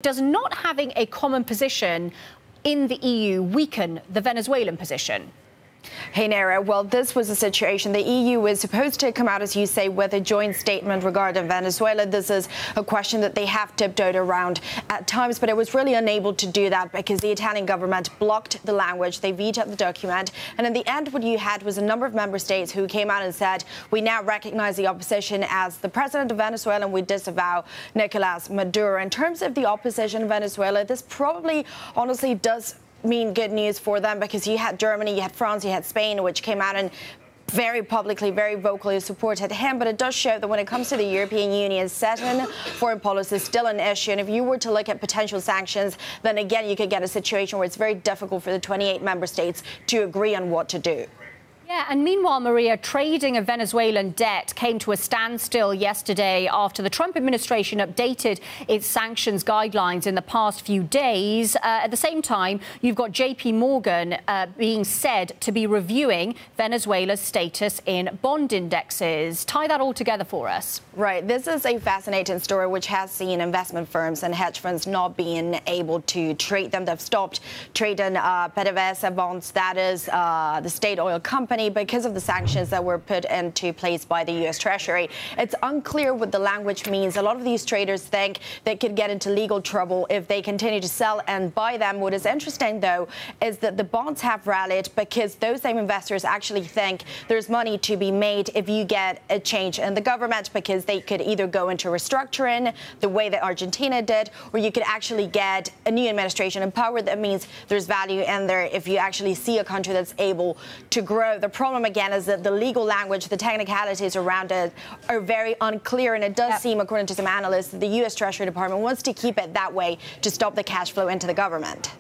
Does not having a common position in the EU weaken the Venezuelan position? Hey, Nara. Well, this was a situation. The EU was supposed to come out, as you say, with a joint statement regarding Venezuela. This is a question that they have tiptoed around at times, but it was really unable to do that because the Italian government blocked the language. They vetoed the document. And in the end, what you had was a number of member states who came out and said, we now recognize the opposition as the president of Venezuela and we disavow Nicolas Maduro. In terms of the opposition in Venezuela, this probably honestly does mean good news for them, because you had Germany, you had France, you had Spain, which came out and very publicly, very vocally supported him. But it does show that when it comes to the European Union, certain foreign policy is still an issue. And if you were to look at potential sanctions, then again, you could get a situation where it's very difficult for the 28 member states to agree on what to do. Yeah, and meanwhile, Maria, trading of Venezuelan debt came to a standstill yesterday after the Trump administration updated its sanctions guidelines in the past few days. At the same time, you've got JP Morgan being said to be reviewing Venezuela's status in bond indexes. Tie that all together for us. Right. This is a fascinating story which has seen investment firms and hedge funds not being able to trade them. They've stopped trading PDVSA bonds, that is the state oil company, because of the sanctions that were put into place by the U.S. Treasury. It's unclear what the language means. A lot of these traders think they could get into legal trouble if they continue to sell and buy them. What is interesting, though, is that the bonds have rallied because those same investors actually think there's money to be made if you get a change in the government, because they could either go into restructuring the way that Argentina did, or you could actually get a new administration in power. That means there's value in there if you actually see a country that's able to grow. The problem, again, is that the legal language, the technicalities around it are very unclear. And it does seem, according to some analysts, that the U.S. Treasury Department wants to keep it that way to stop the cash flow into the government.